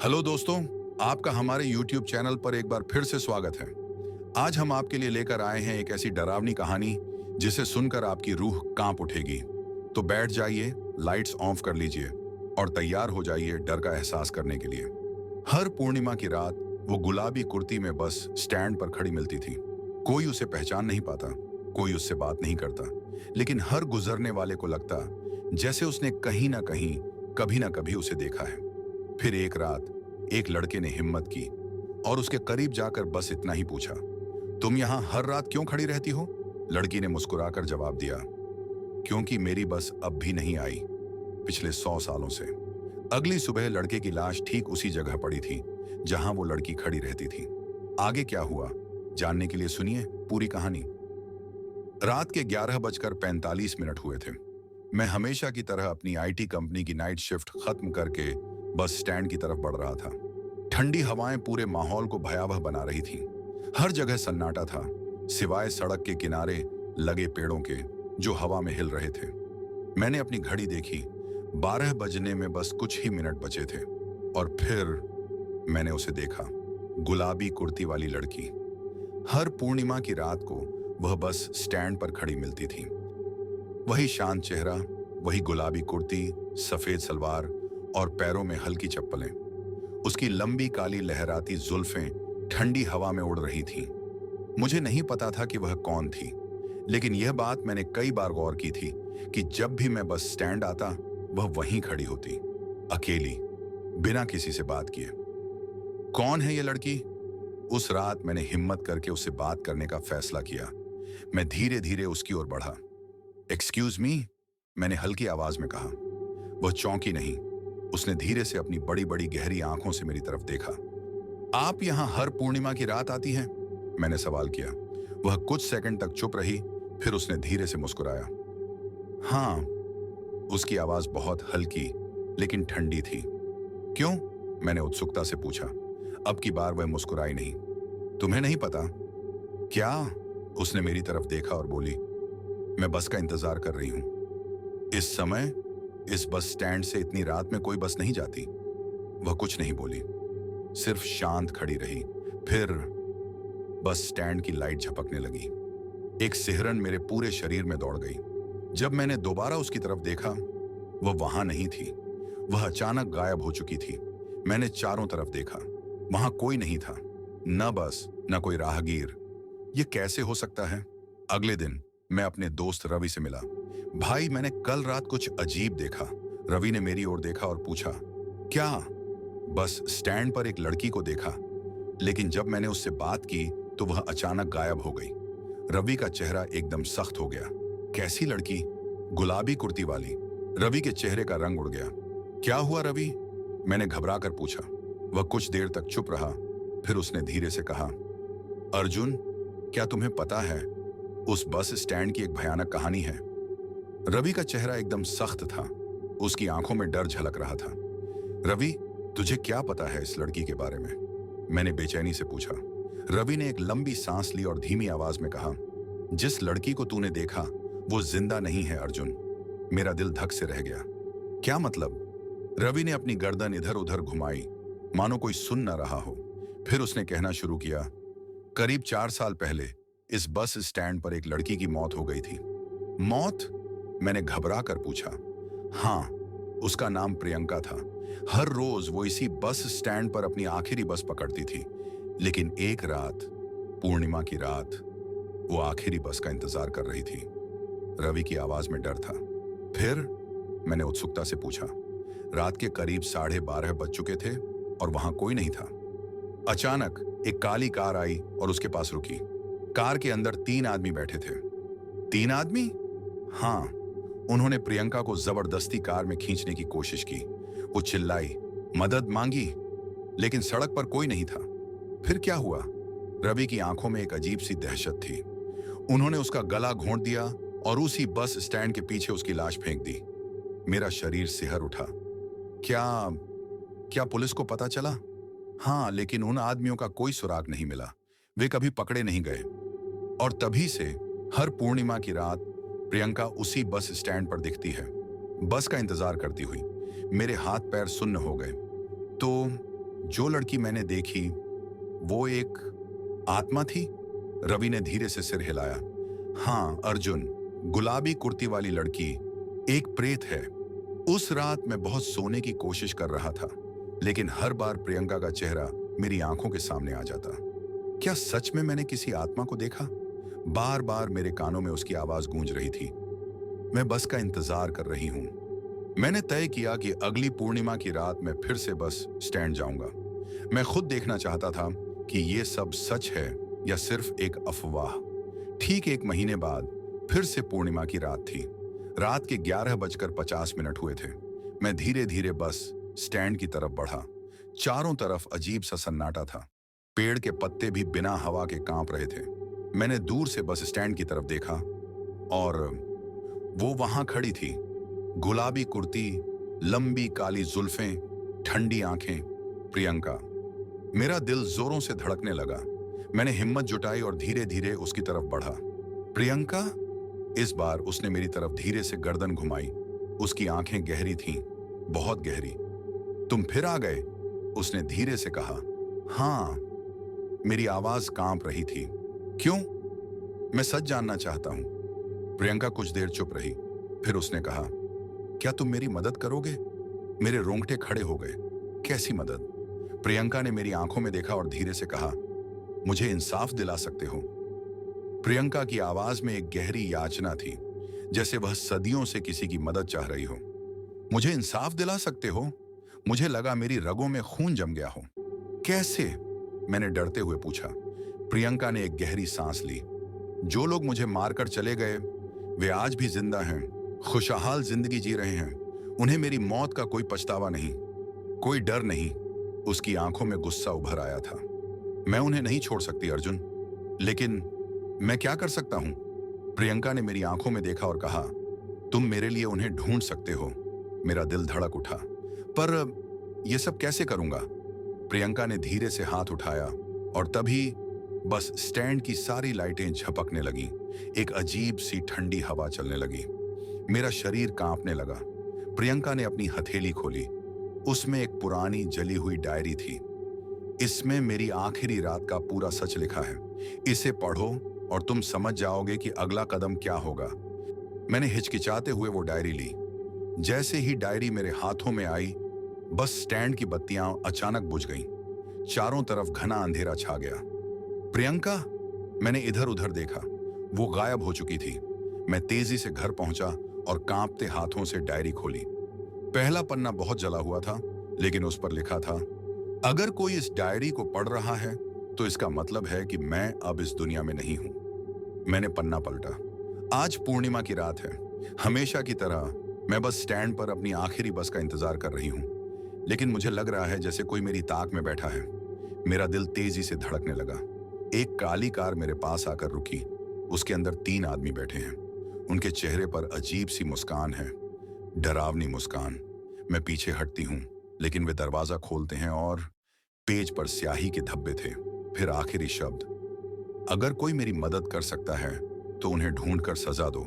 Hello दोस्तों, आपका हमारे YouTube चैनल पर एक बार फिर से स्वागत है। आज हम आपके लिए लेकर आए हैं एक ऐसी डरावनी कहानी जिसे सुनकर आपकी रूह कांप उठेगी। तो बैठ जाइए, लाइट्स ऑफ कर लीजिए और तैयार हो जाइए डर का एहसास करने के लिए। हर पूर्णिमा की रात वो गुलाबी कुर्ती में बस स्टैंड पर खड़ी मिलती थी। कोई उसे पहचान नहीं पाता, कोई उससे बात नहीं करता, लेकिन हर गुजरने वाले को लगता जैसे उसने कहीं ना कहीं कभी ना कभी उसे देखा है। फिर एक रात एक लड़के ने हिम्मत की और उसके करीब जाकर बस इतना ही पूछा, तुम यहां हर रात क्यों खड़ी रहती हो? लड़की ने मुस्कुराकर जवाब दिया, क्योंकि मेरी बस अब भी नहीं आई, पिछले 100 सालों से। अगली सुबह लड़के की लाश ठीक उसी जगह पड़ी थी जहां वो लड़की खड़ी रहती थी। आगे क्या हुआ जानने के लिए सुनिए पूरी कहानी। रात के 11:45 हुए थे। मैं हमेशा की तरह अपनी आईटी कंपनी की नाइट शिफ्ट खत्म करके बस स्टैंड की तरफ बढ़ रहा था। ठंडी हवाएं पूरे माहौल को भयावह बना रही थीं। हर जगह सन्नाटा था, सिवाय सड़क के किनारे लगे पेड़ों के जो हवा में हिल रहे थे। मैंने अपनी घड़ी देखी, 12 बजने में बस कुछ ही मिनट बचे थे और फिर मैंने उसे देखा। गुलाबी कुर्ती वाली लड़की। हर पूर्णिमा की रात को वह बस स्टैंड पर खड़ी मिलती थी। वही शांत चेहरा, वही गुलाबी कुर्ती, सफेद सलवार और पैरों में हल्की चप्पलें। उसकी लंबी काली लहराती जुल्फें ठंडी हवा में उड़ रही थीं। मुझे नहीं पता था कि वह कौन थी, लेकिन यह बात मैंने कई बार गौर की थी कि जब भी मैं बस स्टैंड आता वह वहीं खड़ी होती, अकेली, बिना किसी से बात किए। कौन है ये लड़की? उस रात मैंने हिम्मत करके उससे बात करने का फैसला किया। मैं धीरे धीरे उसकी ओर बढ़ा। एक्सक्यूज मी, मैंने हल्की आवाज में कहा। वह चौंकी नहीं। उसने धीरे से अपनी बड़ी बड़ी गहरी आंखों से मेरी तरफ देखा। आप यहां हर पूर्णिमा की रात आती हैं? मैंने सवाल किया। वह कुछ सेकंड तक चुप रही, फिर उसने धीरे से मुस्कुराया। हाँ। उसकी आवाज बहुत हल्की लेकिन ठंडी थी। क्यों? मैंने उत्सुकता से पूछा। अब की बार वह मुस्कुराई नहीं। तुम्हें नहीं पता क्या? उसने मेरी तरफ देखा और बोली, मैं बस का इंतजार कर रही हूं। इस समय इस बस स्टैंड से इतनी रात में कोई बस नहीं जाती। वह कुछ नहीं बोली, सिर्फ शांत खड़ी रही। फिर बस स्टैंड की लाइट झपकने लगी। एक सिहरन मेरे पूरे शरीर में दौड़ गई। जब मैंने दोबारा उसकी तरफ देखा, वह वहां नहीं थी। वह अचानक गायब हो चुकी थी। मैंने चारों तरफ देखा, वहां कोई नहीं था, न बस न कोई राहगीर। यह कैसे हो सकता है? अगले दिन मैं अपने दोस्त रवि से मिला। भाई, मैंने कल रात कुछ अजीब देखा। रवि ने मेरी ओर देखा और पूछा, क्या? बस स्टैंड पर एक लड़की को देखा, लेकिन जब मैंने उससे बात की तो वह अचानक गायब हो गई। रवि का चेहरा एकदम सख्त हो गया। कैसी लड़की? गुलाबी कुर्ती वाली। रवि के चेहरे का रंग उड़ गया। क्या हुआ रवि? मैंने घबरा कर पूछा। वह कुछ देर तक चुप रहा, फिर उसने धीरे से कहा, अर्जुन, क्या तुम्हें पता है उस बस स्टैंड की एक भयानक कहानी है? रवि का चेहरा एकदम सख्त था, उसकी आंखों में डर झलक रहा था। रवि, तुझे क्या पता है इस लड़की के बारे में? मैंने बेचैनी से पूछा। रवि ने एक लंबी सांस ली और धीमी आवाज में कहा, जिस लड़की को तूने देखा वो जिंदा नहीं है अर्जुन। मेरा दिल धक से रह गया। क्या मतलब? रवि ने अपनी गर्दन इधर उधर घुमाई, मानो कोई सुन न रहा हो। फिर उसने कहना शुरू किया, करीब 4 साल पहले इस बस स्टैंड पर एक लड़की की मौत हो गई थी। मौत? मैंने घबरा कर पूछा। हाँ, उसका नाम प्रियंका था। हर रोज वो इसी बस स्टैंड पर अपनी आखिरी बस पकड़ती थी, लेकिन एक रात, पूर्णिमा की रात, वो आखिरी बस का इंतजार कर रही थी। रवि की आवाज में डर था। फिर? मैंने उत्सुकता से पूछा। रात के करीब 12:30 बज चुके थे और वहां कोई नहीं था। अचानक एक काली कार आई और उसके पास रुकी। कार के अंदर 3 आदमी बैठे थे। 3 आदमी? हाँ। उन्होंने प्रियंका को जबरदस्ती कार में खींचने की कोशिश की। वो चिल्लाई, मदद मांगी, लेकिन सड़क पर कोई नहीं था। फिर क्या हुआ? रवि की आंखों में एक अजीब सी दहशत थी। उन्होंने उसका गला घोंट दिया और उसी बस स्टैंड के पीछे उसकी लाश फेंक दी। मेरा शरीर सिहर उठा। क्या क्या पुलिस को पता चला? हाँ, लेकिन उन आदमियों का कोई सुराग नहीं मिला। वे कभी पकड़े नहीं गए। और तभी से हर पूर्णिमा की रात प्रियंका उसी बस स्टैंड पर दिखती है, बस का इंतजार करती हुई। मेरे हाथ पैर सुन्न हो गए। तो जो लड़की मैंने देखी वो एक आत्मा थी? रवि ने धीरे से सिर हिलाया। हाँ अर्जुन, गुलाबी कुर्ती वाली लड़की एक प्रेत है। उस रात मैं बहुत सोने की कोशिश कर रहा था, लेकिन हर बार प्रियंका का चेहरा मेरी आंखों के सामने आ जाता। क्या सच में मैंने किसी आत्मा को देखा? बार बार मेरे कानों में उसकी आवाज गूंज रही थी। मैं बस का इंतजार कर रही हूँ। मैंने तय किया कि अगली पूर्णिमा की रात मैं फिर से बस स्टैंड जाऊंगा। मैं खुद देखना चाहता था कि ये सब सच है या सिर्फ एक अफवाह। ठीक 1 महीने बाद फिर से पूर्णिमा की रात थी। रात के 11:50 हुए थे। मैं धीरे धीरे बस स्टैंड की तरफ बढ़ा। चारों तरफ अजीब सा सन्नाटा था। पेड़ के पत्ते भी बिना हवा के कांप रहे थे। मैंने दूर से बस स्टैंड की तरफ देखा और वो वहां खड़ी थी। गुलाबी कुर्ती, लंबी काली जुल्फें, ठंडी आंखें, प्रियंका। मेरा दिल जोरों से धड़कने लगा। मैंने हिम्मत जुटाई और धीरे धीरे उसकी तरफ बढ़ा। प्रियंका? इस बार उसने मेरी तरफ धीरे से गर्दन घुमाई। उसकी आंखें गहरी थीं, बहुत गहरी। तुम फिर आ गए? उसने धीरे से कहा। हाँ। मेरी आवाज कांप रही थी। क्यों? मैं सच जानना चाहता हूं। प्रियंका कुछ देर चुप रही, फिर उसने कहा, क्या तुम मेरी मदद करोगे? मेरे रोंगटे खड़े हो गए। कैसी मदद? प्रियंका ने मेरी आंखों में देखा और धीरे से कहा, मुझे इंसाफ दिला सकते हो? प्रियंका की आवाज में एक गहरी याचना थी, जैसे वह सदियों से किसी की मदद चाह रही हो। मुझे इंसाफ दिला सकते हो? मुझे लगा मेरी रगों में खून जम गया हो। कैसे? मैंने डरते हुए पूछा। प्रियंका ने एक गहरी सांस ली। जो लोग मुझे मारकर चले गए वे आज भी जिंदा हैं, खुशहाल जिंदगी जी रहे हैं। उन्हें मेरी मौत का कोई पछतावा नहीं, कोई डर नहीं। उसकी आंखों में गुस्सा उभर आया था। मैं उन्हें नहीं छोड़ सकती अर्जुन, लेकिन मैं क्या कर सकता हूं? प्रियंका ने मेरी आंखों में देखा और कहा, तुम मेरे लिए उन्हें ढूंढ सकते हो। मेरा दिल धड़क उठा। पर यह सब कैसे करूंगा? प्रियंका ने धीरे से हाथ उठाया और तभी बस स्टैंड की सारी लाइटें झपकने लगीं। एक अजीब सी ठंडी हवा चलने लगी। मेरा शरीर कांपने लगा। प्रियंका ने अपनी हथेली खोली। उसमें एक पुरानी जली हुई डायरी थी। इसमें मेरी आखिरी रात का पूरा सच लिखा है। इसे पढ़ो और तुम समझ जाओगे कि अगला कदम क्या होगा। मैंने हिचकिचाते हुए वो डायरी ली। जैसे ही डायरी मेरे हाथों में आई, बस स्टैंड की बत्तियां अचानक बुझ गईं। चारों तरफ घना अंधेरा छा गया। प्रियंका? मैंने इधर उधर देखा। वो गायब हो चुकी थी। मैं तेजी से घर पहुंचा और कांपते हाथों से डायरी खोली। पहला पन्ना बहुत जला हुआ था, लेकिन उस पर लिखा था, अगर कोई इस डायरी को पढ़ रहा है तो इसका मतलब है कि मैं अब इस दुनिया में नहीं हूं। मैंने पन्ना पलटा। आज पूर्णिमा की रात है। हमेशा की तरह मैं बस स्टैंड पर अपनी आखिरी बस का इंतजार कर रही हूं, लेकिन मुझे लग रहा है जैसे कोई मेरी ताक में बैठा है। मेरा दिल तेजी से धड़कने लगा। एक काली कार मेरे पास आकर रुकी। उसके अंदर 3 आदमी बैठे हैं। उनके चेहरे पर अजीब सी मुस्कान है, डरावनी मुस्कान। मैं पीछे हटती हूं, लेकिन वे दरवाजा खोलते हैं और पेज पर स्याही के धब्बे थे। फिर आखिरी शब्द, अगर कोई मेरी मदद कर सकता है तो उन्हें ढूंढकर सजा दो।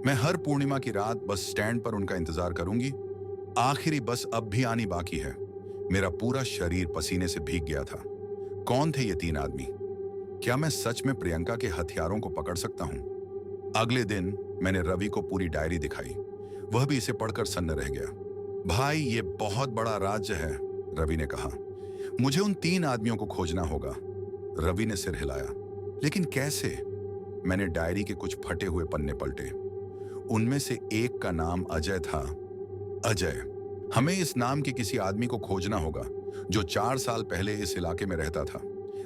मैं हर पूर्णिमा की रात बस स्टैंड पर उनका इंतजार करूंगी। आखिरी बस अब भी आनी बाकी है। मेरा पूरा शरीर पसीने से भीग गया था। कौन थे ये 3 आदमी? क्या मैं सच में प्रियंका के हथियारों को पकड़ सकता हूं? अगले दिन मैंने रवि को पूरी डायरी दिखाई। वह भी इसे पढ़कर सन्न रह गया। भाई, ये बहुत बड़ा राज्य है, रवि ने कहा। मुझे उन 3 आदमियों को खोजना होगा। रवि ने सिर हिलाया। लेकिन कैसे? मैंने डायरी के कुछ फटे हुए पन्ने पलटे। उनमें से एक का नाम अजय था। अजय। हमें इस नाम के किसी आदमी को खोजना होगा जो 4 साल पहले इस इलाके में रहता था।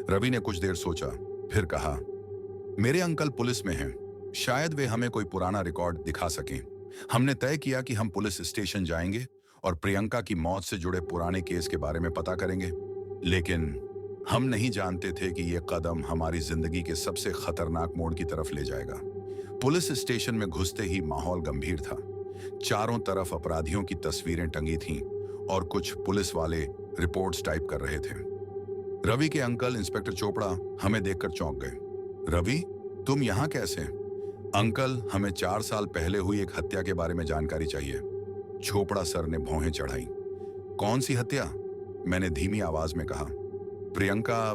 रवि ने कुछ देर सोचा, फिर कहा, मेरे अंकल पुलिस में हैं। शायद वे हमें कोई पुराना रिकॉर्ड दिखा सकें। हमने तय किया कि हम पुलिस स्टेशन जाएंगे और प्रियंका की मौत से जुड़े पुराने केस के बारे में पता करेंगे। लेकिन हम नहीं जानते थे कि यह कदम हमारी जिंदगी के सबसे खतरनाक मोड़ की तरफ ले जाएगा। पुलिस स्टेशन में घुसते ही माहौल गंभीर था। चारों तरफ अपराधियों की तस्वीरें टंगी थीं और कुछ पुलिस वाले रिपोर्ट्स टाइप कर रहे थे। रवि के अंकल इंस्पेक्टर चोपड़ा हमें देखकर चौंक गए। रवि, तुम यहाँ कैसे? अंकल, हमें 4 साल पहले हुई एक हत्या के बारे में जानकारी चाहिए। चोपड़ा सर ने भौहें चढ़ाई। कौन सी हत्या? मैंने धीमी आवाज में कहा। प्रियंका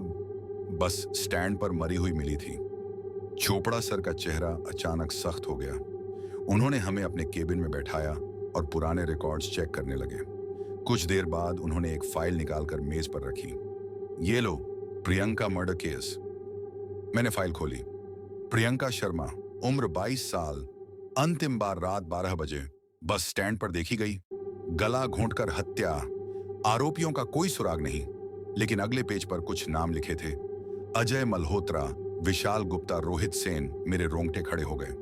बस स्टैंड पर मरी हुई मिली थी। चोपड़ा सर का चेहरा अचानक सख्त हो गया। उन्होंने हमें अपने केबिन में बैठाया और पुराने रिकॉर्ड्स चेक करने लगे। कुछ देर बाद उन्होंने एक फाइल निकालकर मेज पर रखी। ये लो, प्रियंका मर्डर केस। मैंने फाइल खोली। प्रियंका शर्मा, उम्र 22 साल, अंतिम बार रात 12 बजे बस स्टैंड पर देखी गई। गला घोंटकर हत्या। आरोपियों का कोई सुराग नहीं, लेकिन अगले पेज पर कुछ नाम लिखे थे। अजय मल्होत्रा, विशाल गुप्ता, रोहित सेन। मेरे रोंगटे खड़े हो गए।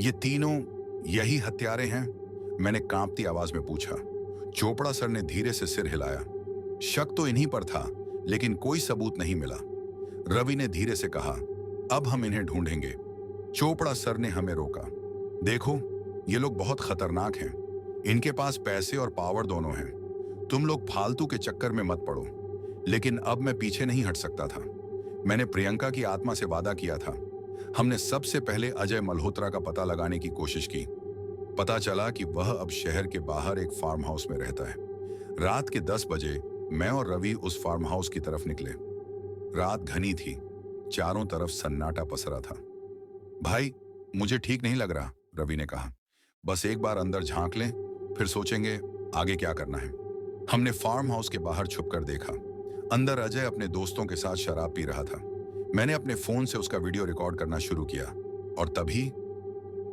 ये तीनों यही हत्यारे हैं? मैंने कांपती आवाज में पूछा। चोपड़ा सर ने धीरे से सिर हिलाया। शक तो इन्हीं पर था, लेकिन कोई सबूत नहीं मिला। रवि ने धीरे से कहा, अब हम इन्हें ढूंढेंगे। चोपड़ा सर ने हमें रोका। देखो, ये लोग बहुत खतरनाक हैं। इनके पास पैसे और पावर दोनों हैं। तुम लोग फालतू के चक्कर में मत पड़ो। लेकिन अब मैं पीछे नहीं हट सकता था। मैंने प्रियंका की आत्मा से वादा किया था। हमने सबसे पहले अजय मल्होत्रा का पता लगाने की कोशिश की। पता चला कि वह अब शहर के बाहर एक फार्म हाउस में रहता है। रात के 10 बजे मैं और रवि उस फार्म हाउस की तरफ निकले। रात घनी थी, चारों तरफ सन्नाटा पसरा था। भाई, मुझे ठीक नहीं लग रहा, रवि ने कहा। बस एक बार अंदर झांक लें, फिर सोचेंगे आगे क्या करना है। हमने फार्म हाउस के बाहर छुपकर देखा। अंदर अजय अपने दोस्तों के साथ शराब पी रहा था। मैंने अपने फोन से उसका वीडियो रिकॉर्ड करना शुरू किया और तभी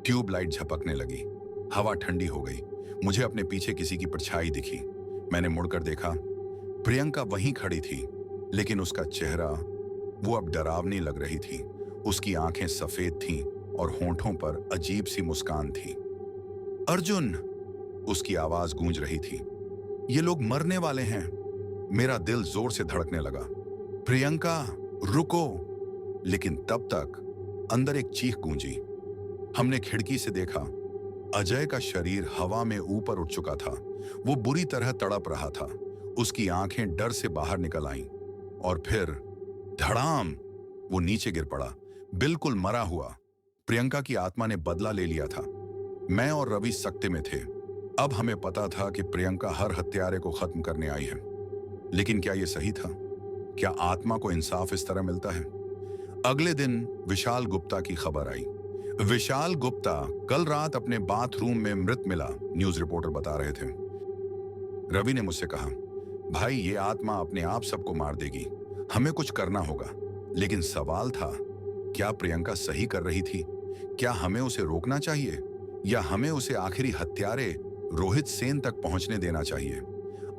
ट्यूबलाइट झपकने लगी। हवा ठंडी हो गई। मुझे अपने पीछे किसी की परछाई दिखी। मैंने मुड़कर देखा। प्रियंका वहीं खड़ी थी, लेकिन उसका चेहरा, वो अब डरावनी लग रही थी। उसकी आंखें सफेद थीं और होंठों पर अजीब सी मुस्कान थी। अर्जुन, उसकी आवाज गूंज रही थी। ये लोग मरने वाले हैं। मेरा दिल जोर से धड़कने लगा। प्रियंका, रुको! लेकिन तब तक अंदर एक चीख गूंजी। हमने खिड़की से देखा। अजय का शरीर हवा में ऊपर उठ चुका था। वो बुरी तरह तड़प रहा था। उसकी आंखें डर से बाहर निकल आईं और फिर धड़ाम, वो नीचे गिर पड़ा, बिल्कुल मरा हुआ। प्रियंका की आत्मा ने बदला ले लिया था। मैं और रवि सकते में थे। अब हमें पता था कि प्रियंका हर हत्यारे को खत्म करने आई है। लेकिन क्या यह सही था? क्या आत्मा को इंसाफ इस तरह मिलता है? अगले दिन विशाल गुप्ता की खबर आई। विशाल गुप्ता कल रात अपने बाथरूम में मृत मिला, न्यूज रिपोर्टर बता रहे थे। रवि ने मुझसे कहा, भाई, ये आत्मा अपने आप सबको मार देगी। हमें कुछ करना होगा। लेकिन सवाल था, क्या प्रियंका सही कर रही थी? क्या हमें उसे रोकना चाहिए या हमें उसे आखिरी हत्यारे रोहित सेन तक पहुंचने देना चाहिए?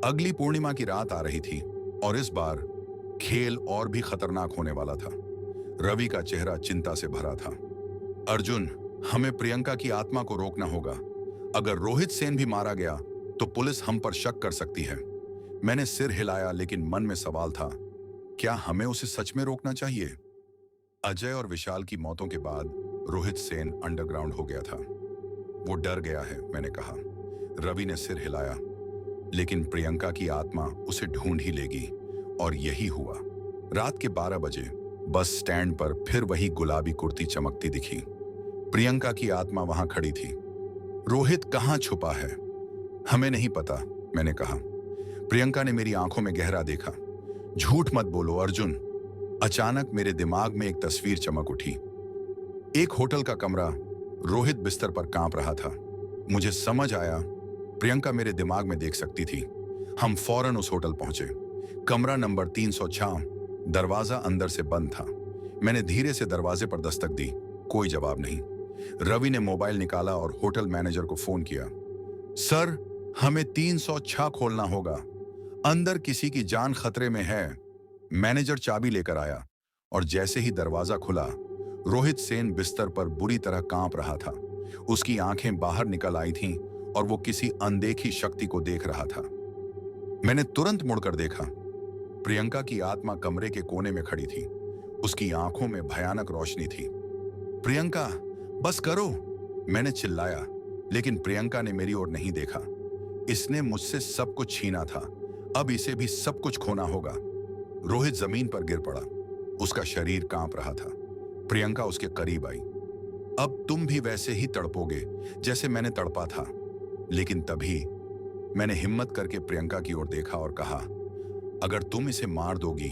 अगली पूर्णिमा की रात आ रही थी और इस बार खेल और भी खतरनाक होने वाला था। रवि का चेहरा चिंता से भरा था। अर्जुन, हमें प्रियंका की आत्मा को रोकना होगा। अगर रोहित सेन भी मारा गया तो पुलिस हम पर शक कर सकती है। मैंने सिर हिलाया, लेकिन मन में सवाल था, क्या हमें उसे सच में रोकना चाहिए? अजय और विशाल की मौतों के बाद रोहित सेन अंडरग्राउंड हो गया था। वो डर गया है, मैंने कहा। रवि ने सिर हिलाया। लेकिन प्रियंका की आत्मा उसे ढूंढ ही लेगी, और यही हुआ। रात के 12 बजे बस स्टैंड पर फिर वही गुलाबी कुर्ती चमकती दिखी। प्रियंका की आत्मा वहां खड़ी थी। रोहित कहां छुपा है? हमें नहीं पता, मैंने कहा। प्रियंका ने मेरी आंखों में गहरा देखा। झूठ मत बोलो अर्जुन। अचानक मेरे दिमाग में एक तस्वीर चमक उठी। एक होटल का कमरा, रोहित बिस्तर पर कांप रहा था। मुझे समझ आया, प्रियंका मेरे दिमाग में देख सकती थी। हम फौरन उस होटल पहुंचे। कमरा नंबर 306। दरवाजा अंदर से बंद था। मैंने धीरे से दरवाजे पर दस्तक दी। कोई जवाब नहीं। रवि ने मोबाइल निकाला और होटल मैनेजर को फोन किया। सर, हमें 306 खोलना होगा। अंदर किसी की जान खतरे में है। मैनेजर चाबी लेकर आया और जैसे ही दरवाजा खुला, रोहित सेन बिस्तर पर बुरी तरह कांप रहा था। उसकी आंखें बाहर निकल आई थीं और वो किसी अनदेखी शक्ति को देख रहा था। मैंने तुरंत मुड़कर देखा। प्रियंका की आत्मा कमरे के कोने में खड़ी थी। उसकी आंखों में भयानक रोशनी थी। प्रियंका, बस करो, मैंने चिल्लाया, लेकिन प्रियंका ने मेरी ओर नहीं देखा। इसने मुझसे सब कुछ छीना था, अब इसे भी सब कुछ खोना होगा। रोहित जमीन पर गिर पड़ा। उसका शरीर कांप रहा था। प्रियंका उसके करीब आई। अब तुम भी वैसे ही तड़पोगे जैसे मैंने तड़पा था। लेकिन तभी मैंने हिम्मत करके प्रियंका की ओर देखा और कहा, अगर तुम इसे मार दोगी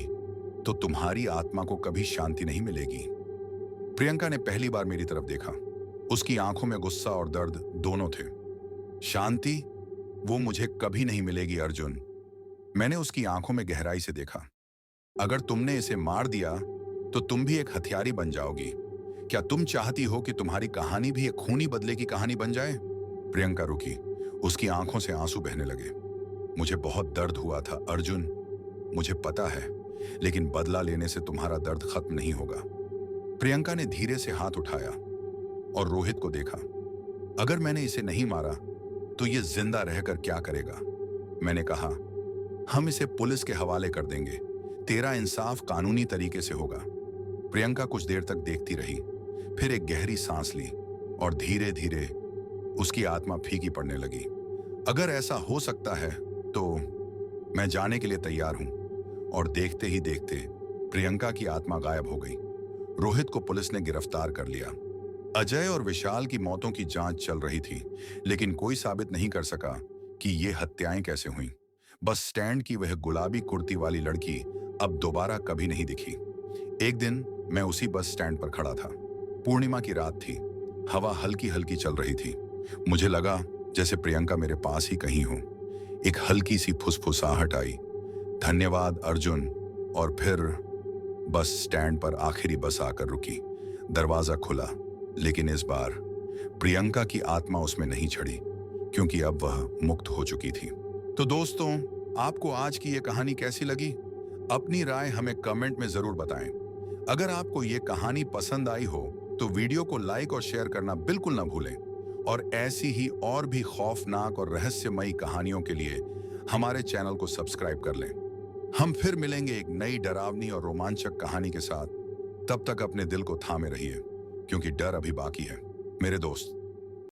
तो तुम्हारी आत्मा को कभी शांति नहीं मिलेगी। प्रियंका ने पहली बार मेरी तरफ देखा। उसकी आंखों में गुस्सा और दर्द दोनों थे। शांति वो मुझे कभी नहीं मिलेगी अर्जुन। मैंने उसकी आंखों में गहराई से देखा। अगर तुमने इसे मार दिया तो तुम भी एक हथियारी बन जाओगी। क्या तुम चाहती हो कि तुम्हारी कहानी भी एक खूनी बदले की कहानी बन जाए? प्रियंका रुकी। उसकी आंखों से आंसू बहने लगे। मुझे बहुत दर्द हुआ था अर्जुन, मुझे पता है, लेकिन बदला लेने से तुम्हारा दर्द खत्म नहीं होगा। प्रियंका ने धीरे से हाथ उठाया और रोहित को देखा। अगर मैंने इसे नहीं मारा तो ये जिंदा रहकर क्या करेगा? मैंने कहा, हम इसे पुलिस के हवाले कर देंगे, तेरा इंसाफ कानूनी तरीके से होगा। प्रियंका कुछ देर तक देखती रही, फिर एक गहरी सांस ली और धीरे धीरे उसकी आत्मा फीकी पड़ने लगी। अगर ऐसा हो सकता है तो मैं जाने के लिए तैयार हूं। और देखते ही देखते प्रियंका की आत्मा गायब हो गई। रोहित को पुलिस ने गिरफ्तार कर लिया। अजय और विशाल की मौतों की जांच चल रही थी, लेकिन कोई साबित नहीं कर सका कि ये हत्याएं कैसे हुईं। बस स्टैंड की वह गुलाबी कुर्ती वाली लड़की अब दोबारा कभी नहीं दिखी। एक दिन मैं उसी बस स्टैंड पर खड़ा था। पूर्णिमा की रात थी, हवा हल्की हल्की चल रही थी। मुझे लगा जैसे प्रियंका मेरे पास ही कहीं हो। एक हल्की सी फुसफुसाहट आई, धन्यवाद अर्जुन। और फिर बस स्टैंड पर आखिरी बस आकर रुकी। दरवाजा खुला, लेकिन इस बार प्रियंका की आत्मा उसमें नहीं चढ़ी, क्योंकि अब वह मुक्त हो चुकी थी। तो दोस्तों, आपको आज की यह कहानी कैसी लगी? अपनी राय हमें कमेंट में जरूर बताएं। अगर आपको ये कहानी पसंद आई हो तो वीडियो को लाइक और शेयर करना बिल्कुल ना भूलें। और ऐसी ही और भी खौफनाक और रहस्यमयी कहानियों के लिए हमारे चैनल को सब्सक्राइब कर लें। हम फिर मिलेंगे एक नई डरावनी और रोमांचक कहानी के साथ। तब तक अपने दिल को थामे रहिए, क्योंकि डर अभी बाकी है मेरे दोस्त।